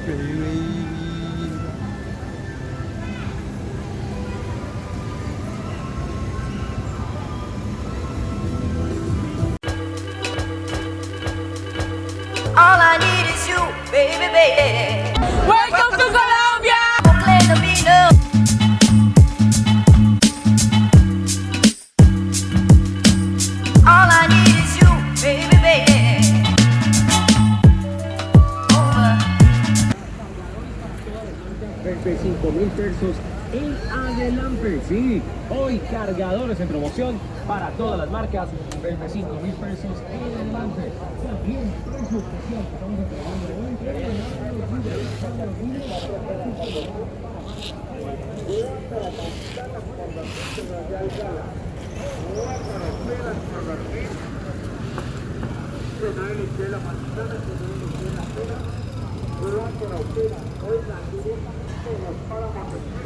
Pereira. All I need is you, baby, baby. Welcome to Colombia! All I need is you, baby, baby. Over. 25.000 pesos en adelante. Sí, hoy cargadores en promoción para todas las marcas. 25.000 pesos en adelante. También precio especial que estamos entregando hoy.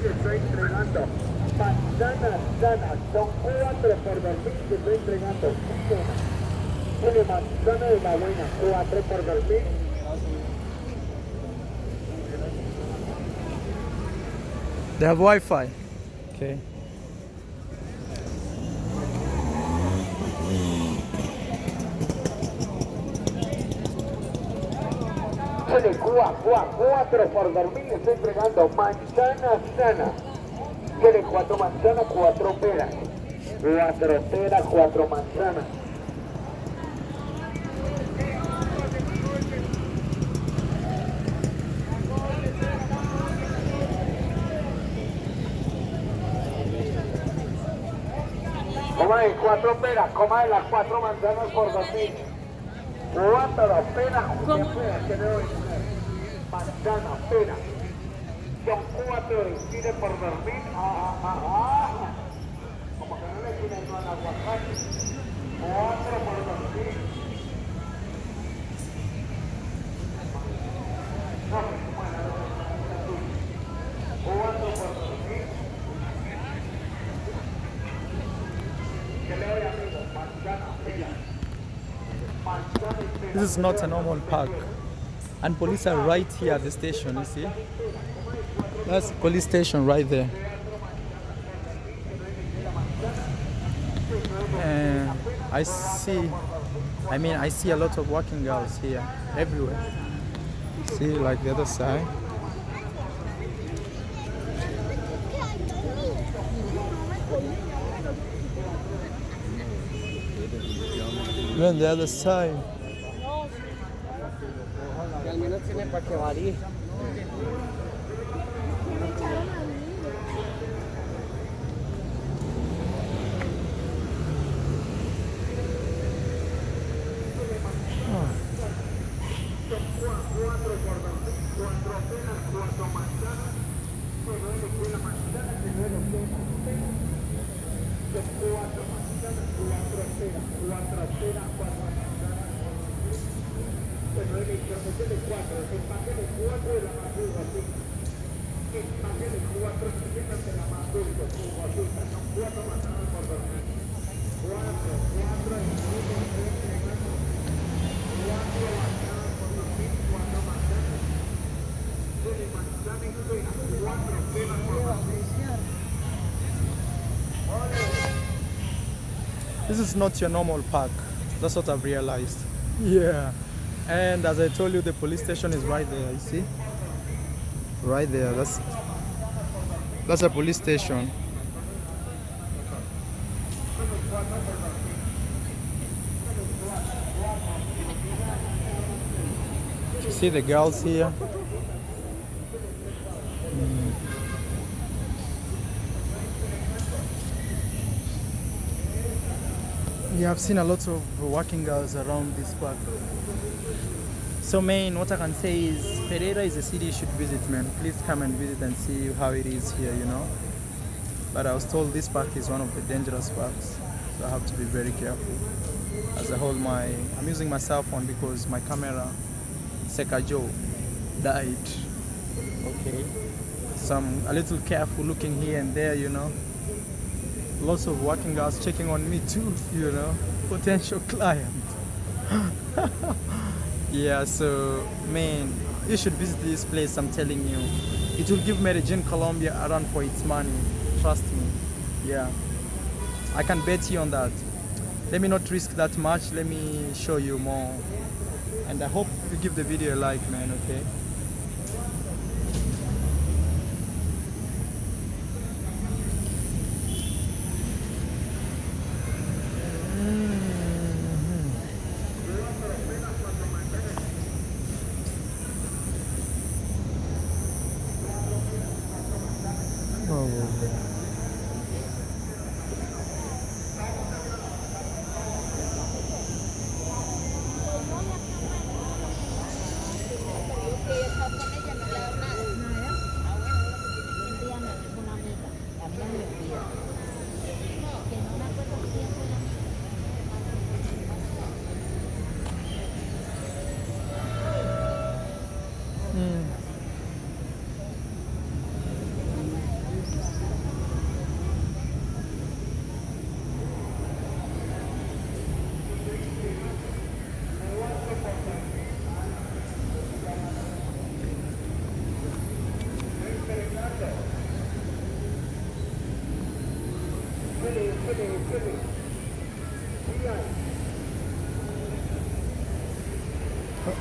Estoy entregando manzanas sanas, son 4 por 2000 que estoy entregando. Tiene manzana de la buena, 4 por 2000. They have Wi-Fi. Okay. Tiene 4 por 2000 le estoy entregando manzana sana. Tiene 4 manzanas, 4 peras. 4 peras, 4 manzanas. Coma de 4 peras, coma de las 4 manzanas por 2000. 4 peras, que me voy a poner. Manzana, pera. Son 4 de cine por 2000. Como que no le tienen no al aguacate. 4 por 2000. No, pues como era 4 por 2000. ¿Qué le doy, amigo? Manzana, pera. This is not a normal park. And police are right here at the station, you see? That's the police station right there. And I see a lot of working girls here, everywhere. See, like the other side. Even the other side. Y al menos tiene para que varíe. This is not your normal park. That's what I've realized. Yeah. And as I told you, the police station is right there, you see? Right there. That's a police station. You see the girls here? Yeah, I've seen a lot of working girls around this park. So man, what I can say is Pereira is a city you should visit, man. Please come and visit and see how it is here, you know. But I was told this park is one of the dangerous parks, so I have to be very careful. As I hold I'm using my cell phone because my camera, Sekajo, died. Okay. So I'm a little careful looking here and there, you know. Lots of working girls checking on me too, you know. Potential client. Yeah, so man, you should visit this place. I'm telling you, it will give Medellin, Colombia a run for its money. Trust me. Yeah, I can bet you on that. Let me not risk that much. Let me show you more. And I hope you give the video a like, man. Okay.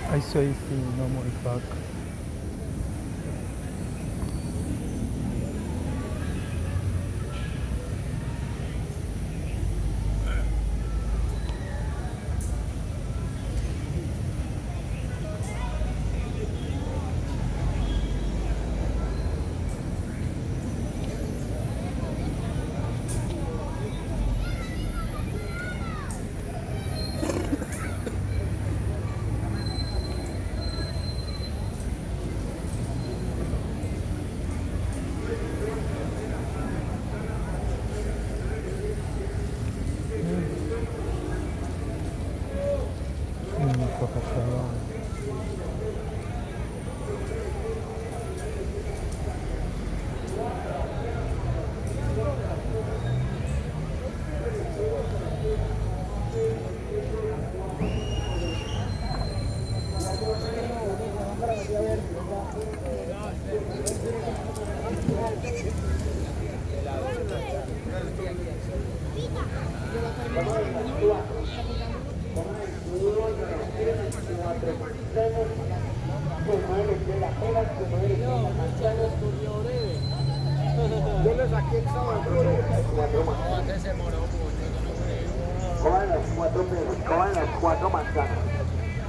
I saw you see no more back. Yo le saqué el sábado. Coman las 4 peras, coman las 4 manzanas.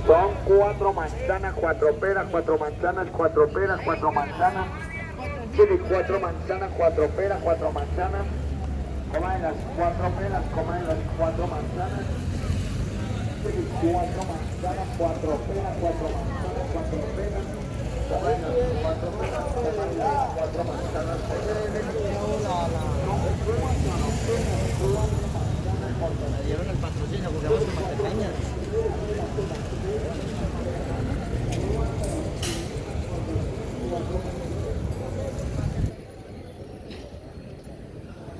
Son 4 manzanas, 4 peras, 4 manzanas, 4 peras, 4 manzanas. Tiene 4 manzanas, 4 peras, 4 manzanas. Coman las 4 peras, coman las 4 manzanas. Tiene 4 manzanas, 4 peras, 4 manzanas, 4 peras. Coman las 4 peras, coman las 4 manzanas. Me dieron el patrocinio porque vamos a mantecañas.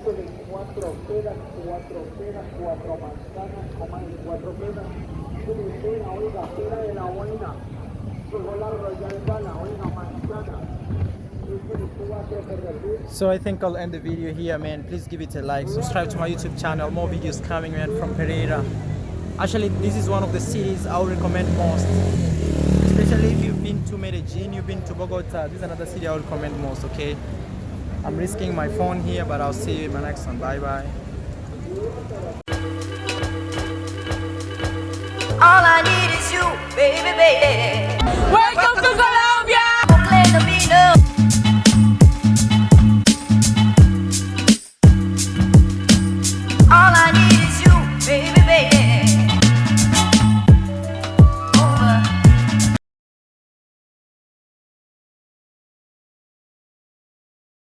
Tiene 4 peras, 4 manzanas, coman 4 peras. Tiene pera, oiga, pera de la buena. Llegó la royal gala, oiga, manzana. So I think I'll end the video here, man. Please give it a like, subscribe to my YouTube channel. More videos coming, man, from Pereira. Actually, this is one of the cities I would recommend most, especially if you've been to Medellin, you've been to Bogota. This is another city I would recommend most. Okay, I'm risking my phone here, but I'll see you in my next one. Bye bye. All I need is you, baby, baby. Welcome to Colombia.